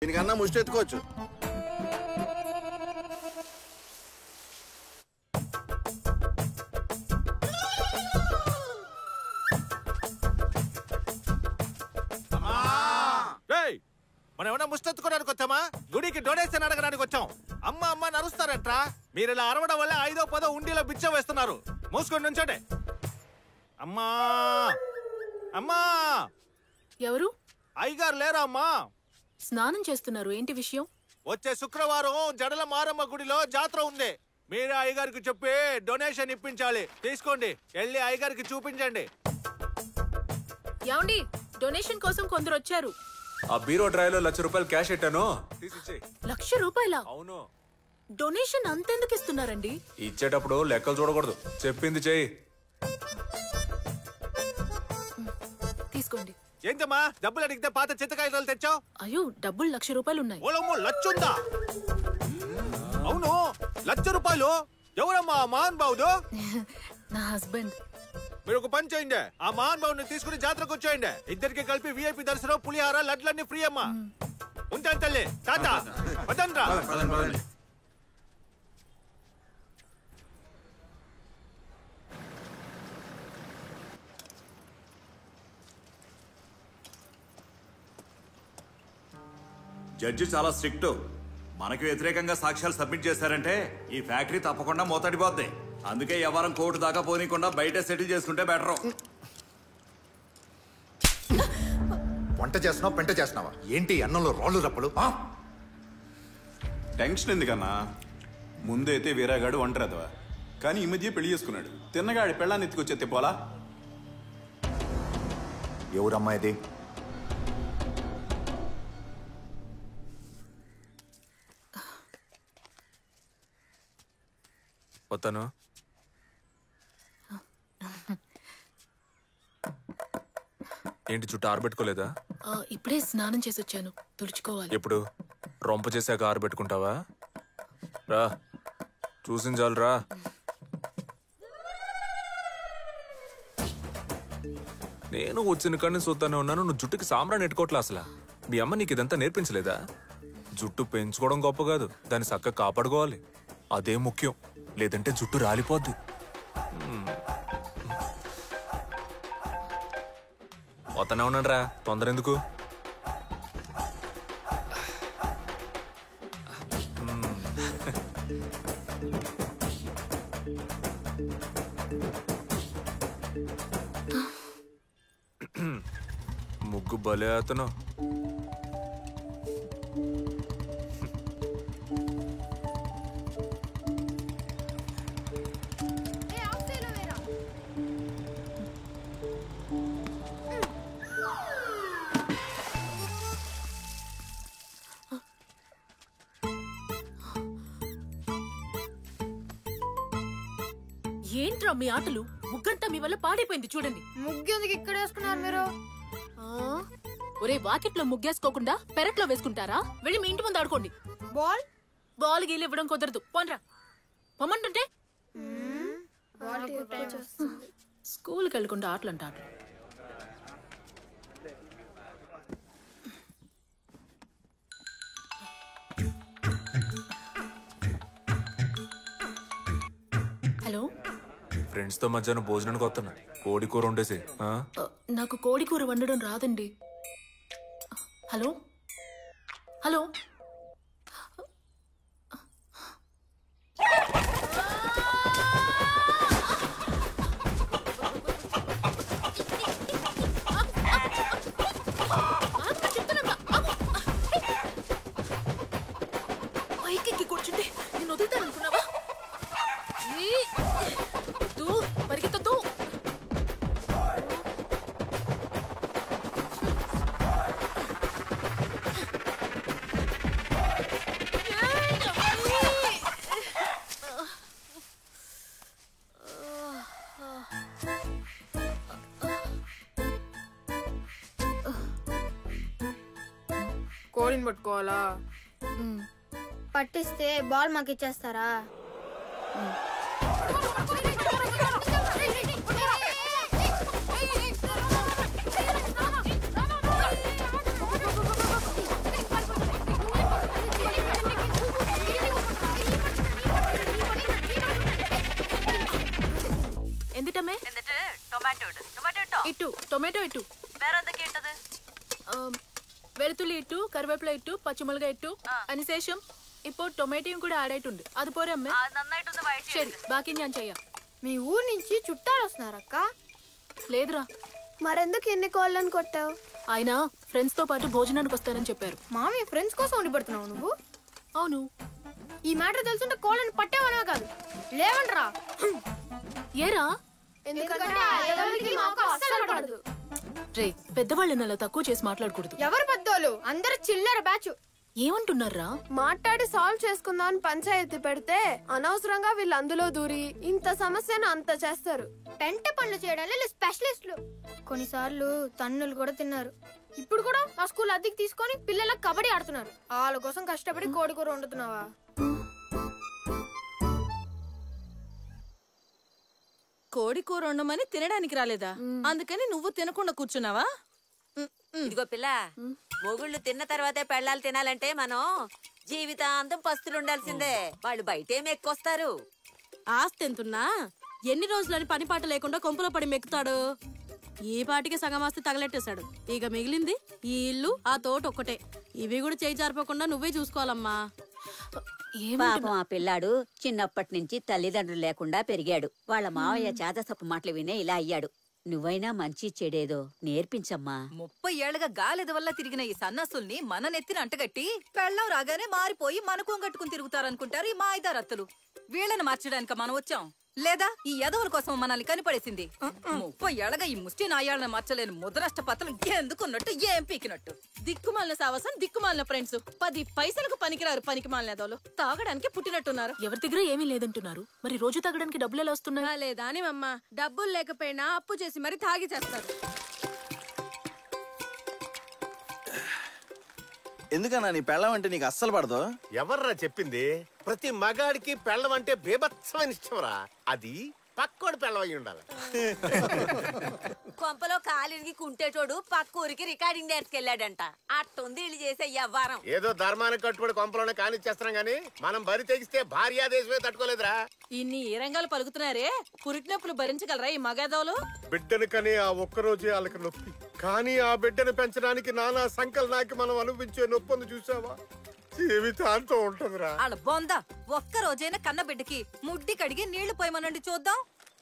దీనికన్నా ముష్టి ఎత్తుకోవచ్చు. మనం ఏమన్నా ముష్టెత్తుకోవడానికి వచ్చామా? గుడికి డొనేషన్ అడగడానికి వచ్చాం. అమ్మ అమ్మ నరుస్తారంట్రా. మీరు ఇలా అరవడం వల్ల 5వ 10వ ఉండిలో బిచ్చం వేస్తున్నారు. మూసుకొని నుంచోండి. అమ్మా అమ్మా. ఎవరు? అయ్యగారు లేరా అమ్మా? స్నానం చేస్తున్నారు. ఏంటి విషయం? వచ్చే శుక్రవారం జడల మారమ్మ గుడిలో జాతర ఉంది. మీరే అయ్యగారికి చెప్పి డొనేషన్ ఇప్పించాలి. తీసుకోండి, వెళ్ళి అయ్యగారికి చూపించండి. ఏమండి, డొనేషన్ కోసం కొందరు వచ్చారు. ఆ బీరో డ్రైవ్లో ₹1,00,000 క్యాష్ పెట్టాను. ₹1,00,000? అవును. డొనేషన్ అంతెందుకు ఇస్తున్నారండి? ఇచ్చేటప్పుడు లెక్కలు చూడకూడదు. చెప్పింది చెయ్యి. తీసుకోండి. ఏంటమ్మా డబ్బులు అడిగితే పాత చింతకాయలు తెచ్చావు? అయ్యో, డబ్బులు ₹1,00,000 ఉన్నాయి. ఓలమ్మో, లచ్చుందా? అవును, ₹1,00,000. ఎవరమ్మా మహాన్ బాబుడు? నా హస్బెండ్. మీరు ఒక పని చేయండి, ఆ మహాన్ బాబుని తీసుకుని జాతరకు వచ్చేయండి. ఇద్దరికి కలిపి VIP దర్శనం, పులిహార, లడ్లన్నీ ఫ్రీ అమ్మా. ఉంటాను తల్లి. టాటా. వదనరా. జడ్జి చాలా స్ట్రిక్ట్. మనకు వ్యతిరేకంగా సాక్ష్యాలు సబ్మిట్ చేశారంటే ఈ ఫ్యాక్టరీ తప్పకుండా మూతడిపోద్ది. అందుకే ఎవరం కోర్టు దాకా పోనీకుండా బయట సెటిల్ చేసుకుంటే బెటర్. వంట చేస్తున్నావా పెంట చేస్తున్నావా? ఏంటి అన్నంలో రాళ్ళు రప్పలు? టెన్షన్ ఎందుకన్నా? ముందైతే వీరాగాడు ఒంటరిదవా, కానీ ఈ మధ్య పెళ్లి చేసుకున్నాడు. తిన్నగాడి పెళ్ళాన్ని ఎత్తుకొచ్చే తిప్పాలా? ఎవరమ్మా ఇది? వస్తాను. ఏంటి చుట్టూ ఆరబెట్టుకోలేదా? ఇప్పుడే స్నానం చేసి వచ్చాను, తుడుచుకోవాలి. ఎప్పుడు? రొంప చేశాక ఆరబెట్టుకుంటావా? రా, చూసిన చాలు రా. నేను వచ్చిన కానీ చూస్తానే ఉన్నాను. నువ్వు జుట్టుకి సాంబ్రాన్ని నెట్టుకోవట్లే. అసలు మీ అమ్మ నీకు ఇదంతా నేర్పించలేదా? జుట్టు పెంచుకోవడం గొప్ప కాదు, దాన్ని చక్కగా కాపాడుకోవాలి. అదే ముఖ్యం, లేదంటే జుట్టు రాలిపోద్ది. వతనే ఉన్నాడు రా, తొందర ఎందుకు? ముగ్గు భలే అతను. ఏంట్రా మీ ఆటలు? ముగ్గంతా మీ వల్ల పాడైపోయింది. చూడండి. ముగ్గెందుకు ఇక్కడ వేసుకున్నారు మీరు? ఒరే, వాకిట్లో ముగ్గేసుకోకుండా పెరట్లో వేసుకుంటారా? వెళ్ళి మీ ఇంటి ముందు ఆడుకోండి. బాల్ గీలు ఇవ్వడం కుదరదు. పోన్రా. పొమ్మంటుంటే స్కూల్కి వెళ్ళకుండా ఆటలు అంట. ఆటలు హలో, ఫ్రెండ్స్ తో మధ్యాహ్నం భోజనానికి వస్తున్నా. కోడి కూర వండేసి. నాకు కోడి కూర వండడం రాదండి. హలో హలో, పైకి కూర్చుంటే నేను వదులుతాననుకున్నావా? పరిగెత్తద్దు. కోడిని పట్టుకోవాలా? పట్టిస్తే బాల్ మాకు ఇచ్చేస్తారా? ಟೊಮೆಟೊ ಇಟ್ಟು വെളുത്തുള്ളി ഇട്ടു കറിവേപ്പില ഇട്ടു പച്ചമുളക് ഇട്ടു അതിനുശേഷം ഇപ്പോൾ ടൊമാറ്റോയും കൂടെ ആഡ് ആയിട്ടുണ്ട് അതുപോലെ അമ്മ ശരി ബാക്കി ഞാൻ ചെയ്യാം. మీ ఊరు నుంచి చుట్టాలు వస్తున్నారక్క? లేదురా. మరెందుకు ఎన్ని కోళ్ళని కొట్టావు? ఆయన ఫ్రెండ్స్ తో పాటు భోజనానికి వస్తారని చెప్పారు. మామయ్య ఫ్రెండ్స్ కోసం ఉండి పడుతున్నావు నువ్వు? అవును. ఈ మ్యాటర్ తెలుసుంటే కోళ్ళని పట్టేవనా కాదు. లేవండ్రా. ఏరా? ఎందుకంటే ఆడవాళ్ళకి మాకు అస్సలు పడదు. రే పెద్దవాళ్ళని అలా తక్కువ చేసి మాట్లాడకూడదు. ఎవరు పెద్దోళ్ళు? అందరూ చిల్లర బ్యాచ్. ఏమంటున్నారా? మాట్లాడి సాల్వ్ చేసుకుందాం అని పంచాయతీ పెడితే అనవసరంగా వీళ్ళు అందులో దూరి ఇంత సమస్యను అంత చేస్తారు. పెంట పనులు చేయడానికి స్పెషలిస్టులు. కొన్నిసార్లు తన్నులు కూడా తిన్నారు. ఇప్పుడు కూడా ఆ స్కూల్ అద్దెకి తీసుకొని పిల్లలకు కబడ్డీ ఆడుతున్నారు. వాళ్ళ కోసం కష్టపడి కోడి కూర వండుతున్నావా? కోడి కూర వండమని తినడానికి రాలేదా? అందుకని నువ్వు తినకుండా కూర్చున్నావా? ఇదిగో పిల్ల, మొగుళ్ళు తిన్న తర్వాతే పెళ్ళాలు తినాలంటే మనం జీవితాంతం పస్తులు ఉండాల్సిందే. వాళ్ళు బయటేం ఎక్కువస్తారు. ఆస్తి ఎంతున్నా ఎన్ని రోజులని పని పాట లేకుండా కొంపులో పడి మెక్కుతాడు. ఈ పాటికి సగం ఆస్తి తగలెట్టేశాడు. ఇక మిగిలింది ఈ ఇల్లు, ఆ తోట ఒక్కటే. ఇవి కూడా చేయి జారిపోకుండా నువ్వే చూసుకోవాలమ్మా. పాపం ఆ పిల్లాడు చిన్నప్పటి నుంచి తల్లిదండ్రులు లేకుండా పెరిగాడు. వాళ్ళ మావయ్య చేతసప్పు మాటలు వినే ఇలా అయ్యాడు. నువ్వైనా మంచి చెడేదో నేర్పించమ్మా. 30 ఏళ్లుగా గాలిద వల్ల తిరిగిన ఈ సన్నాసుల్ని మన నెత్తిన అంటగట్టి పెళ్ళం రాగానే మారిపోయి మనకు కట్టుకుని తిరుగుతారనుకుంటారు ఈ మాయిదారత్తులు. వీళ్ళని మార్చడానికి మనం వచ్చాం, లేదా ఈ యదవుల కోసం మనల్ని కనిపడేసింది. 30 ఏళ్లగా ఈ ముష్టి నాయాళ్ళని మార్చలేని ముద్రష్ట పత్రం ఎందుకున్నట్టు ఏం పీకినట్టు. దిక్కుమాలిన సావసం, దిక్కుమాలిన ఫ్రెండ్స్. 10 పైసలకు పనికిరారు పనికి మాలిన యదవులు. తాగడానికి పుట్టినట్టున్నారు. ఎవరి దగ్గర ఏమీ లేదంటున్నారు. మరి రోజు తాగడానికి డబ్బులు ఎలా వస్తున్నాయి? లేదా అని అమ్మ డబ్బులు లేకపోయినా అప్పు చేసి మరి తాగి చేస్తారు. ఎందుకన్నా నీ పెళ్ళం అంటే నీకు అస్సలు పడదు? ఎవర్రా చెప్పింది? ప్రతి మగాడికి పెళ్ళం అంటే బేభత్సమైన ఇష్టంరా. అది పక్కోడు పెళ్ళం అయి ఉండాలి. కొంపలో కాలిరిగి కుంటేటోడు పక్క ఊరికి రికార్డింగ్ నేర్చుకెళ్ళాడంట. అట్టుంది ఇల్లు చేసే వ్యవహారం. ఏదో ధర్మానికి కట్టుబడి కొంపలోనే కానిచ్చేస్తున్నాం గానీ మనం బరి తెగిస్తే భార్యా దేశమే తట్టుకోలేదురా. ఇన్ని ఏ రంగాలు పలుకుతున్నారే, పురిటినొప్పులు భరించగలరా ఈ మగదవులు? బిడ్డను కని ఆ ఒక్కరోజే వాళ్ళకి నొప్పి. కానీ ఆ బిడ్డను పెంచడానికి నానా సంకలనాకి మనం అనుభవించే నొప్పి చూసావా? జీవితాంతం ఉంటుందిరా. వాళ్ళ బొంద ఒక్క రోజైనా కన్న బిడ్డకి ముడ్డి కడిగి నీళ్లు పోయమనండి చూద్దాం.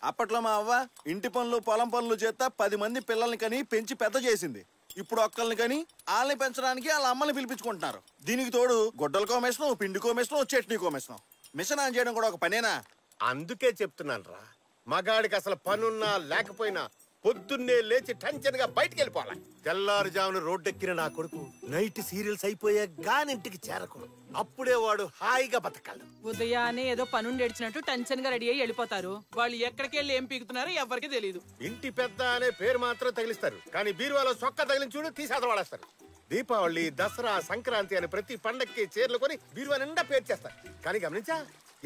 అప్పట్లో మా అవ్వ ఇంటి పనులు పొలం పనులు చేస్తా 10 మంది పిల్లల్ని కని పెంచి పెద్ద చేసింది. ఇప్పుడు ఒక్కల్ని కని వాళ్ళని పెంచడానికి వాళ్ళ అమ్మని పిలిపించుకుంటున్నారు. దీనికి తోడు గొడ్డల కోమేషను, పిండి కోమేషను, చట్నీ కోమేషను. మిషన్ ఆన్ చేయడం కూడా ఒక పనేనా? అందుకే చెప్తున్నాను రా, మగాడికి అసలు పనున్నా లేకపోయినా పొద్దున్నే లేచి టెన్షన్ గా బయటికి వెళ్ళిపోవాలి. తెల్లారుజామున రోడ్డెక్కిన నా కొడుకు నైట్ సీరియల్స్ అయిపోయా గానింటికి చేరకూడదు. అప్పుడే వాడు హాయిగా బతకాలి. ఉదయాన్నే ఏదో పనుండి ఏడ్చినట్టు టెన్షన్ గా రెడీ అయ్యి వెళ్ళిపోతారు. వాళ్ళు ఎక్కడికి వెళ్ళి ఏం పీకుతున్నారో ఎవరికి తెలియదు. ఇంటి పెద్ద అనే పేరు మాత్రం తగిలిస్తారు, కానీ బీరువాలో సొక్క తగిలించి చూడు తీసేత వాడేస్తారు. దీపావళి, దసరా, సంక్రాంతి అని ప్రతి పండక్కి చీరలు కొని బీరువా నిండా పేర్చేస్తారు. కానీ గమనించా,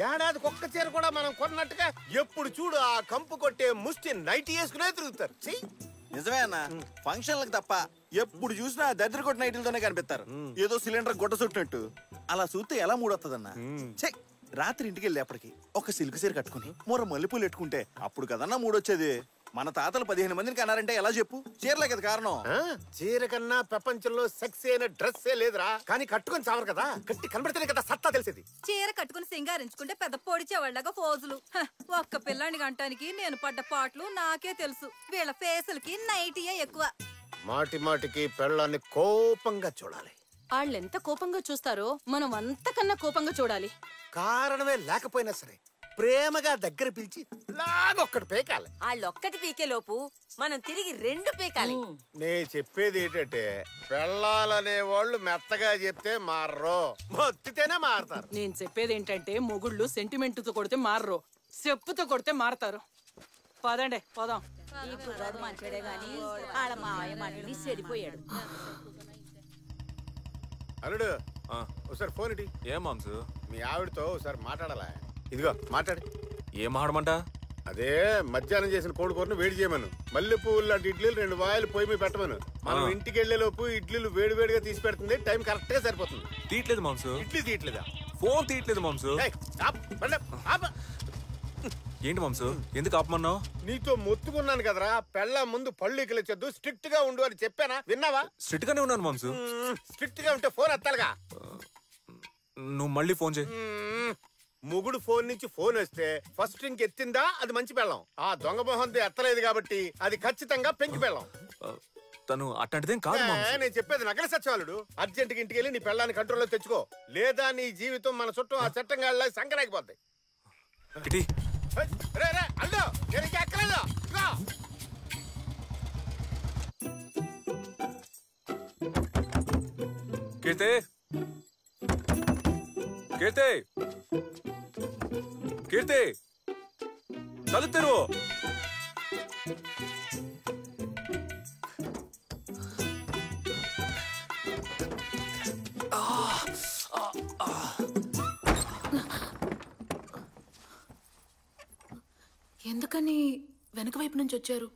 ఏడాదికి ఒక్క చీర కూడా మనం కొన్నట్టుగా ఎప్పుడు చూడు ఆ కంపు కొట్టే ముష్టి నైట్ వేసుకునే తిరుగుతారు. నిజమే అన్న, ఫంక్షన్లకు తప్ప ఎప్పుడు చూసినా దద్దరి కొట్టిన నైట్లతోనే కనిపిస్తారు. ఏదో సిలిండర్ గుడ్డ చుట్టినట్టు. అలా చూస్తే ఎలా మూడొస్తుందన్నా? రాత్రి ఇంటికి వెళ్ళేప్పటికి ఒక సిల్క్ సీర కట్టుకుని మూర మల్లెపూలు పెట్టుకుంటే అప్పుడు కదన్నా మూడొచ్చేది. మన తాతలు 15 మందిని కన్నారంటే ఎలా చెప్పు? చీరలే కదా కారణం. చీర కన్నా ప్రపంచంలో సెక్స్ అయిన డ్రెస్ లేదురా. కానీ కట్టుకొని చావరు కదా, కట్టి కనబడితేనే కదా సత్తా తెలిసేది. చీర కట్టుకుని సింగారించుకుంటే పెద్ద పొడిచేవాళ్ళగా ఫోజులు. ఒక్క పిల్లాన్ని గంటానికి నేను పడ్డ పాటలు నాకే తెలుసు. వీళ్ళ ఫేసులకి నైటీయే ఎక్కువ. మాటి మాటికి పెళ్ళాన్ని కోపంగా చూడాలి. వాళ్ళెంత కోపంగా చూస్తారో మనం అంతకన్నా కోపంగా చూడాలి. కారణమే లేకపోయినా సరే ప్రేమగా దగ్గర పిలిచి లాగొక్కటి పీకాలి. వాళ్ళొక్కటి పీకే లోపు మనం తిరిగి 2 పీకాలి. నే చెప్పేది ఏంటంటే, పెళ్ళాలనే వాళ్ళు మెత్తగా చెప్తే మారరు, మొత్తితేనే మారతారు. నేను చెప్పేది ఏంటంటే, మొగుళ్ళు సెంటిమెంట్ తో కొడితే మారరు, చెప్పుతో కొడితే మారతారు. పదండి పోదాం. ఈ కుర్రాడు మంచోడే గాని వాళ్ళ మావయ్య మళ్ళీ చెడిపోయాడు. అల్లుడు ఒకసారి ఫోన్ ఇటీ. ఏం మాంసు? మీ ఆవిడతో ఒకసారి మాట్లాడాలా? ఇదిగో మాట్లాడి. ఏం మాట్లాడమంట? అదే మధ్యాహ్నం చేసిన కోడి కూరను వేడి చేయమను. మల్లె పువ్వులు లాంటి ఇడ్లీలు 2 వాయిలు పొయ్యి మీద పెట్టమను. మనం ఇంటికి వెళ్లే లోపు ఇడ్లీలు వేడి వేడిగా తీసి పెడుతుంది. టైం కరెక్ట్ గా సరిపోతుంది. తీయట్లేదు మాంసు. ఇడ్లీ తీయట్లేదా? ఫోన్ తీయట్లేదు మాంసు. ఏంటి మాంసు ఎందుకు ఆపమన్నావు? నీతో మొత్తుకున్నాను కదరా, పెళ్ళ ముందు పళ్ళు ఇకలొచ్చొద్దు, స్ట్రిక్ట్ గా ఉండు అని చెప్పానా? విన్నావా? స్ట్రిక్ట్ గానే ఉన్నాను మాంసు. స్ట్రిక్ట్ గా ఉంటే ఫోన్ ఎత్తాలిగా. నువ్వు మళ్ళీ ఫోన్ చేయి. మొగుడు ఫోన్ నుంచి ఫోన్ వస్తే ఫస్ట్ రింగ్ ఎత్తిందా అది మంచి పెళ్ళం. ఆ దొంగ మొహంతో ఎత్తలేదు కాబట్టి అది ఖచ్చితంగా పెంకి పెళ్ళం. తను అట్లాంటిదేం కాదు. నేను చెప్పేది నగల సచివాలుడు. అర్జెంట్ గా ఇంటికి వెళ్ళి నీ పెళ్ళాన్ని కంట్రోల్లో తెచ్చుకో, లేదా నీ జీవితం మన చుట్టూ ఆ చట్టంగా సంకరాగిపోద్ది. అల్లు నేను ఇంకా ఎక్కలేదు. కీర్తి కీర్తి కీర్తి కళ్ళు తెరువు. ఎందుకని వెనక వైపు నుంచి వచ్చారు?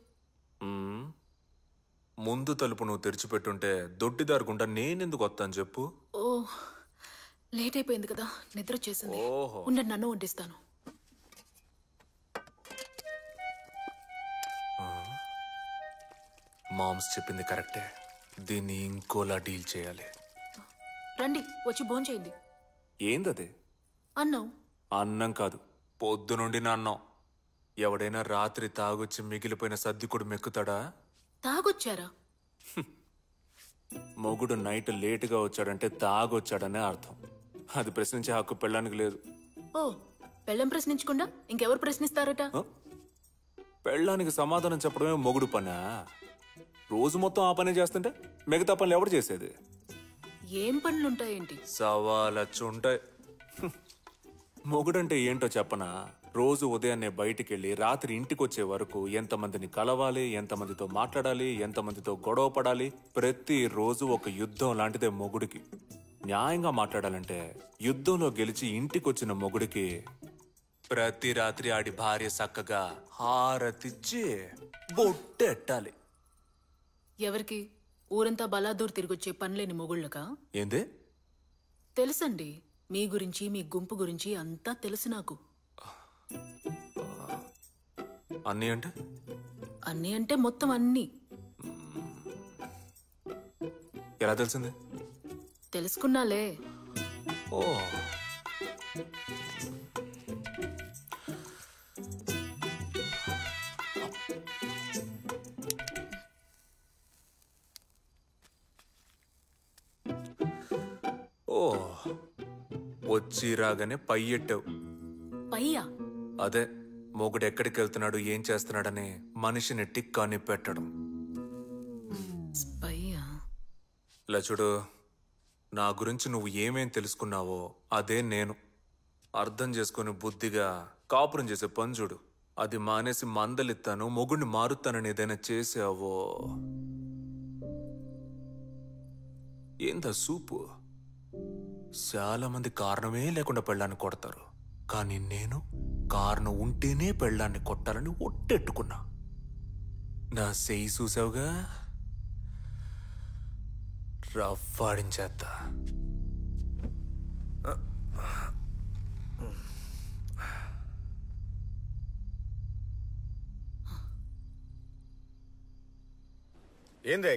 ముందు తలుపు నువ్వు తెరిచిపెట్టుంటే దొడ్డిదారుకుంటా నేనెందుకు వస్తాను చెప్పు. ఓ లేట్ అయిపోయింది కదా, నిద్ర వచ్చేసింది. ఉండండి, నన్ను వండిస్తాను. మామ్స్ చెప్పింది కరెక్టే, దీన్ని ఇంకోలా డీల్ చేయాలి. రండి, వచ్చి భోంచేయండి. ఏందది? అన్నం. అన్నం కాదు, పొద్దునుండి నా అన్నం. ఎవడైనా రాత్రి తాగొచ్చి మిగిలిపోయిన సర్దికుడు మెక్కుతాడా? తాగొచ్చారా? మొగుడు నైట్ లేటుగా వచ్చాడంటే తాగొచ్చాడనే అర్థం. అది ప్రశ్నించే హక్కు పెళ్ళానికి లేదు. ఓ, పెళ్ళం ప్రశ్నించకుండా ఇంకెవరు ప్రశ్నిస్తారట? పెళ్ళానికి సమాధానం చెప్పడమే మొగుడు పనా? రోజు మొత్తం ఆ పనే చేస్తుంటే మిగతా పనులు ఎవరు చేసేది? ఏం పనులుంటాయేంటి? సవాలచ్చుంటాయి. మొగుడంటే ఏంటో చెప్పనా? రోజు ఉదయాన్నే బయటికెళ్ళి రాత్రి ఇంటికొచ్చే వరకు ఎంతమందిని కలవాలి, ఎంతమందితో మాట్లాడాలి, ఎంతమందితో గొడవ పడాలి. ప్రతి రోజు ఒక యుద్ధం లాంటిదే మొగుడికి. న్యాయంగా మాట్లాడాలంటే యుద్ధంలో గెలిచి ఇంటికొచ్చిన మొగుడికి ప్రతి రాత్రి ఆడి భార్య చక్కగా హారతిచ్చి బొట్టెట్టాలి. ఎవరికి? ఊరంతా బలాదూర్ తిరిగొచ్చే పనిలేని మొగుళ్ళకా? ఏందే? తెలుసండి, మీ గురించి మీ గుంపు గురించి అంతా తెలుసు నాకు. అన్నీ అంటే? అన్నీ అంటే మొత్తం అన్నీ. ఎలా తెలిసింది? తెలుసుకున్నాలే. ఓ, ఓ, వచ్చి రాగానే పై ఎట్టావు. పయ్యా? అదే, మొగుడు ఎక్కడికి వెళ్తున్నాడు, ఏం చేస్తున్నాడని మనిషిని టిక్కాని పెట్టడం. ఇలా చూడు, నా గురించి నువ్వు ఏమేం తెలుసుకున్నావో అదే నేను. అర్థం చేసుకుని బుద్ధిగా కాపురం చేసే పని చూడు. అది మానేసి మందలిస్తాను, మొగుడిని మారుతానని ఏదైనా చేసావో. ఏందా సూపు? చాలా మంది కారణమే లేకుండా పెళ్ళాన్ని కొడతారు, కానీ నేను కారణం ఉంటేనే పెళ్ళాన్ని కొట్టాలని ఒట్టెట్టుకున్నా. నా సెయ్యి చూసావుగా, రఫ్ఫాడించేస్తా. ఏందే